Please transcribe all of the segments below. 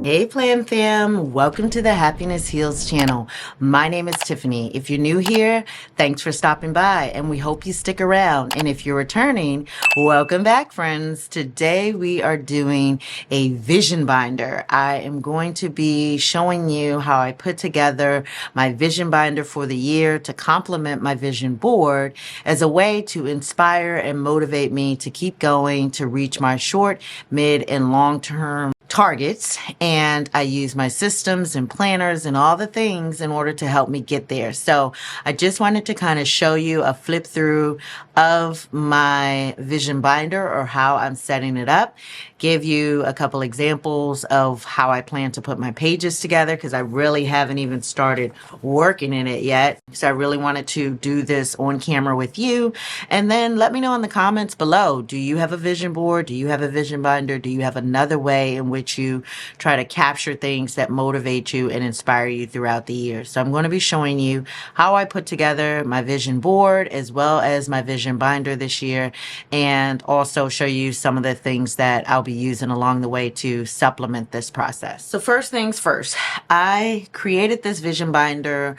Hey Plan Fam, welcome to the Happiness Heals channel. My name is Tiffany. If you're new here, thanks for stopping by and we hope you stick around. And if you're returning, welcome back friends. Today we are doing a vision binder. I am going to be showing you how I put together my vision binder for the year to complement my vision board as a way to inspire and motivate me to keep going to reach my short, mid, and long-term targets, and I use my systems and planners and all the things in order to help me get there. So I just wanted to kind of show you a flip through of my vision binder or how I'm setting it up, give you a couple examples of how I plan to put my pages together because I really haven't even started working in it yet. So I really wanted to do this on camera with you. And then let me know in the comments below, do you have a vision board? Do you have a vision binder? Do you have another way in which you try to capture things that motivate you and inspire you throughout the year? So I'm going to be showing you how I put together my vision board as well as my vision binder this year, and also show you some of the things that I'll be using along the way to supplement this process. So first things first, I created this vision binder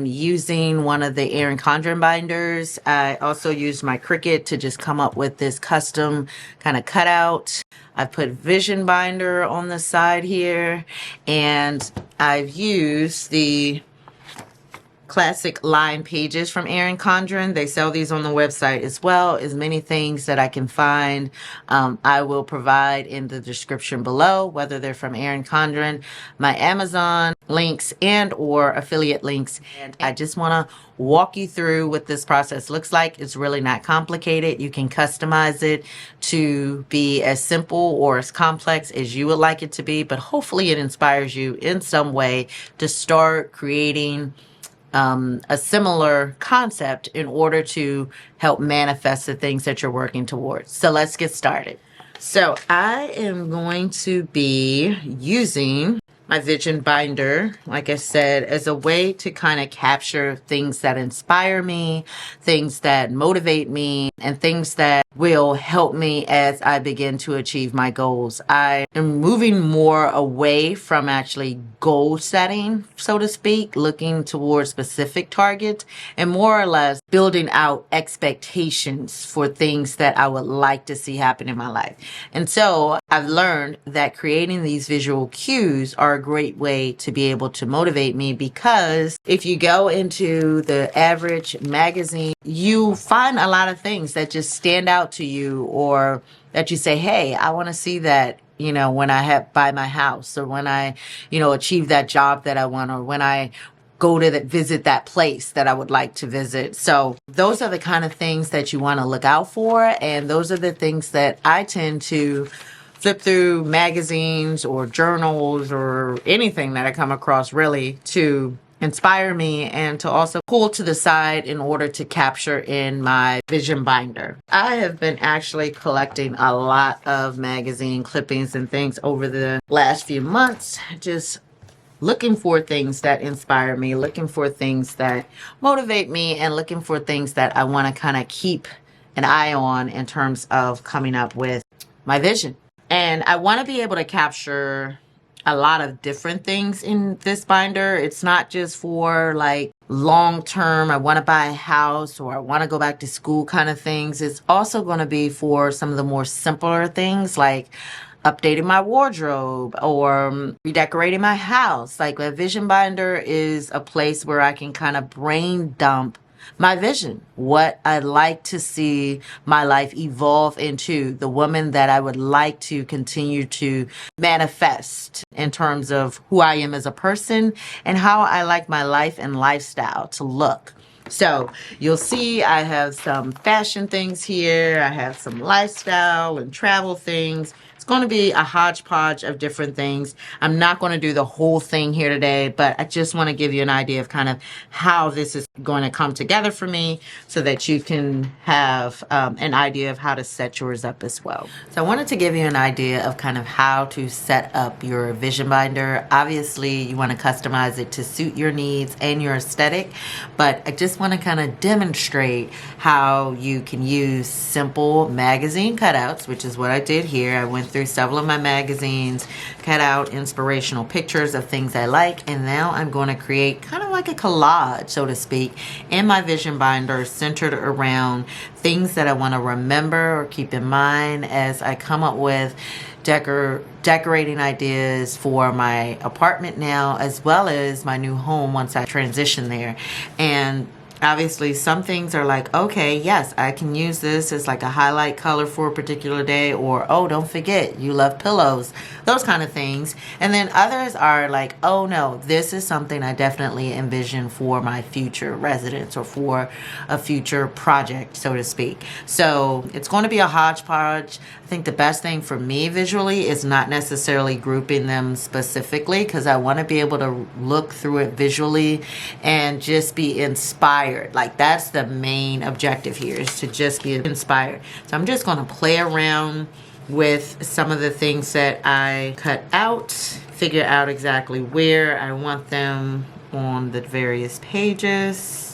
using one of the ERIN Condren binders. I also used my Cricut to just come up with this custom kind of cutout. I've put vision binder on the side here, and I've used the classic line pages from ERIN Condren. They sell these on the website as well. As many things that I can find, I will provide in the description below, whether they're from ERIN Condren, my Amazon links, and or affiliate links. And I just want to walk you through what this process looks like. It's really not complicated. You can customize it to be as simple or as complex as you would like it to be, but hopefully it inspires you in some way to start creating a similar concept in order to help manifest the things that you're working towards. So let's get started. So I am going to be using my vision binder, like I said, as a way to kind of capture things that inspire me, things that motivate me, and things that will help me as I begin to achieve my goals. I am moving more away from actually goal setting, so to speak, looking towards specific targets, and more or less building out expectations for things that I would like to see happen in my life. And so I've learned that creating these visual cues are a great way to be able to motivate me, because if you go into the average magazine, you find a lot of things that just stand out to you, or that you say, hey, I want to see that, you know, when I buy my house, or when I, you know, achieve that job that I want, or when I go to visit that place that I would like to visit. So those are the kind of things that you want to look out for. And those are the things that I tend to flip through magazines or journals or anything that I come across, really, to inspire me and to also pull to the side in order to capture in my vision binder. I have been actually collecting a lot of magazine clippings and things over the last few months, just looking for things that inspire me, looking for things that motivate me, and looking for things that I want to kind of keep an eye on in terms of coming up with my vision. And I want to be able to capture a lot of different things in this binder. It's not just for like long term, I want to buy a house or I want to go back to school kind of things. It's also going to be for some of the more simpler things, like updating my wardrobe or redecorating my house. Like a vision binder is a place where I can kind of brain dump my vision, what I'd like to see my life evolve into, the woman that I would like to continue to manifest in terms of who I am as a person and how I like my life and lifestyle to look. So you'll see I have some fashion things here. I have some lifestyle and travel things. It's going to be a hodgepodge of different things. I'm not going to do the whole thing here today, but I just want to give you an idea of kind of how this is going to come together for me so that you can have an idea of how to set yours up as well. So I wanted to give you an idea of kind of how to set up your vision binder. Obviously, you want to customize it to suit your needs and your aesthetic, but I just want to kind of demonstrate how you can use simple magazine cutouts, which is what I did here. I went through through several of my magazines, cut out inspirational pictures of things I like, and now I'm going to create kind of like a collage, so to speak, in my vision binder centered around things that I want to remember or keep in mind as I come up with decorating ideas for my apartment now, as well as my new home once I transition there. And obviously some things are like, okay, yes, I can use this as like a highlight color for a particular day, or, oh, don't forget, you love pillows, those kind of things. And then others are like, oh no, this is something I definitely envision for my future residence or for a future project, so to speak. So it's going to be a hodgepodge. I think the best thing for me visually is not necessarily grouping them specifically, because I want to be able to look through it visually and just be inspired. Like, that's the main objective here, is to just be inspired. So I'm just going to play around with some of the things that I cut out, figure out exactly where I want them on the various pages.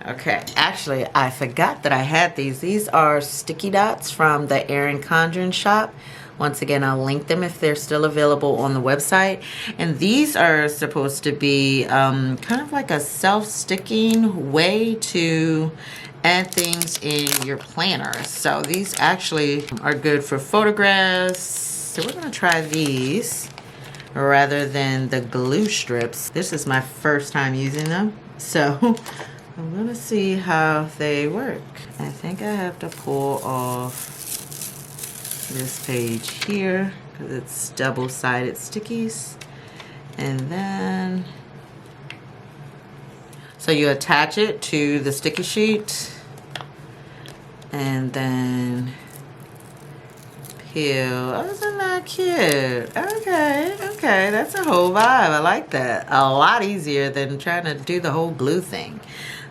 Okay, actually, I forgot that I had these. These are sticky dots from the ERIN Condren shop. Once again, I'll link them if they're still available on the website. And these are supposed to be kind of like a self-sticking way to add things in your planner. So these actually are good for photographs. So we're gonna try these rather than the glue strips. This is my first time using them, so I'm gonna see how they work. I think I have to pull off this page here because it's double-sided stickies. And then, so you attach it to the sticky sheet and then peel. Oh, isn't that cute? Okay, that's a whole vibe. I like that. A lot easier than trying to do the whole glue thing.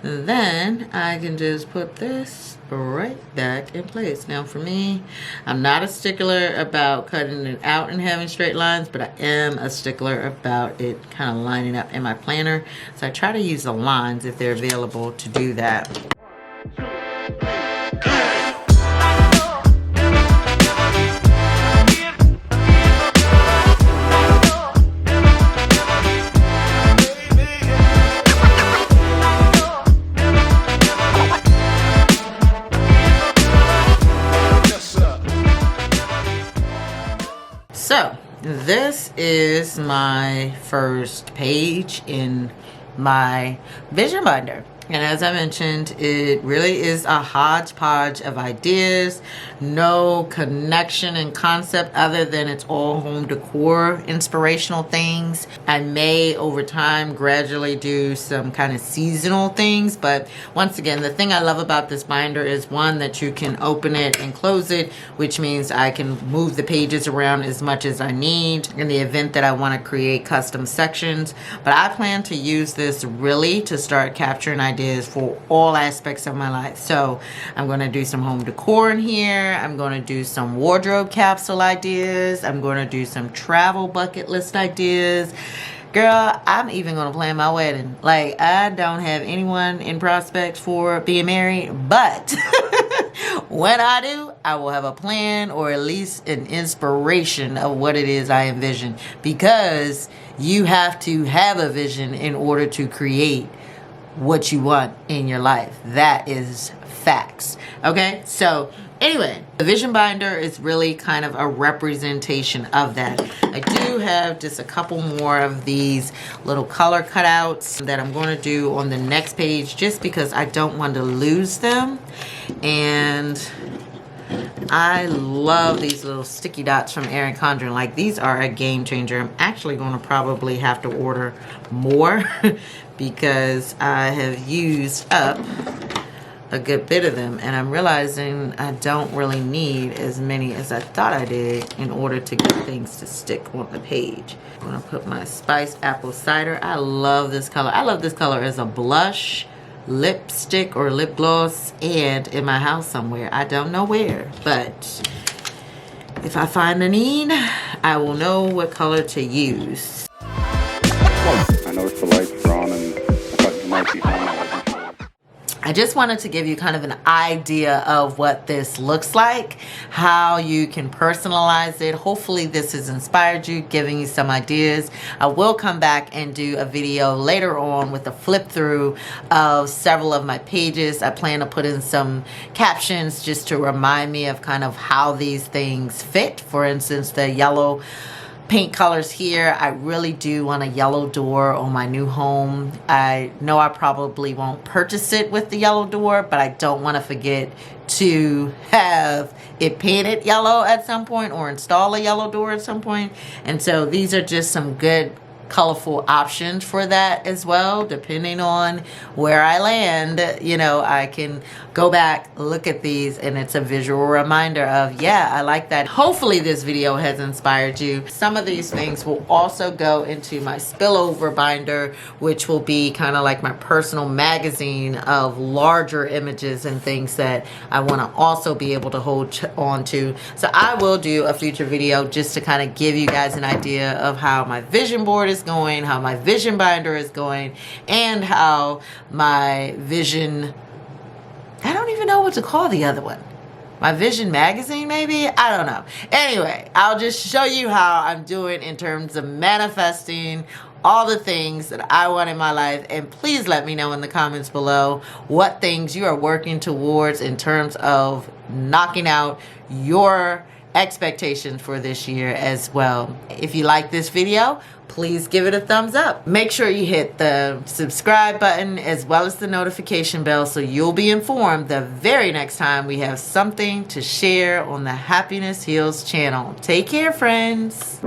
Then I can just put this right back in place. Now for me, I'm not a stickler about cutting it out and having straight lines, but I am a stickler about it kind of lining up in my planner. So I try to use the lines if they're available to do that. So this is my first page in my vision binder. And as I mentioned, it really is a hodgepodge of ideas, no connection and concept other than it's all home decor, inspirational things. I may over time gradually do some kind of seasonal things, but once again, the thing I love about this binder is one, that you can open it and close it, which means I can move the pages around as much as I need in the event that I want to create custom sections. But I plan to use this really to start capturing ideas for all aspects of my life. So I'm going to do some home decor in here. I'm going to do some wardrobe capsule ideas. I'm going to do some travel bucket list ideas. Girl, I'm even going to plan my wedding. Like, I don't have anyone in prospects for being married, but when I do, I will have a plan or at least an inspiration of what it is I envision, because you have to have a vision in order to create what you want in your life. That is facts. Okay, so anyway, the vision binder is really kind of a representation of that. I do have just a couple more of these little color cutouts that I'm going to do on the next page, just because I don't want to lose them. And I love these little sticky dots from ERIN Condren. Like, these are a game changer. I'm actually going to probably have to order more because I have used up a good bit of them, and I'm realizing I don't really need as many as I thought I did in order to get things to stick on the page. I'm gonna put my spiced apple cider. I love this color. I love this color as a blush, lipstick, or lip gloss, and in my house somewhere. I don't know where, but if I find a need, I will know what color to use. I noticed the lights were on and I thought you might be home. I just wanted to give you kind of an idea of what this looks like, how you can personalize it. Hopefully this has inspired you, giving you some ideas. I will come back and do a video later on with a flip through of several of my pages. I plan to put in some captions just to remind me of kind of how these things fit. For instance, the yellow paint colors here, I really do want a yellow door on my new home. I know I probably won't purchase it with the yellow door, but I don't want to forget to have it painted yellow at some point or install a yellow door at some point. And so these are just some good colorful options for that as well, depending on where I land. You know, I can go back, look at these, and it's a visual reminder of, yeah, I like that. Hopefully this video has inspired you. Some of these things will also go into my spillover binder, which will be kind of like my personal magazine of larger images and things that I want to also be able to hold on to. So I will do a future video just to kind of give you guys an idea of how my vision board is going, how my vision binder is going, and how my vision, I don't even know what to call the other one. My vision magazine, maybe? I don't know. Anyway, I'll just show you how I'm doing in terms of manifesting all the things that I want in my life. And please let me know in the comments below what things you are working towards in terms of knocking out your expectations for this year as well. If you like this video, please give it a thumbs up. Make sure you hit the subscribe button as well as the notification bell so you'll be informed the very next time we have something to share on the Happiness Heals channel. Take care, friends.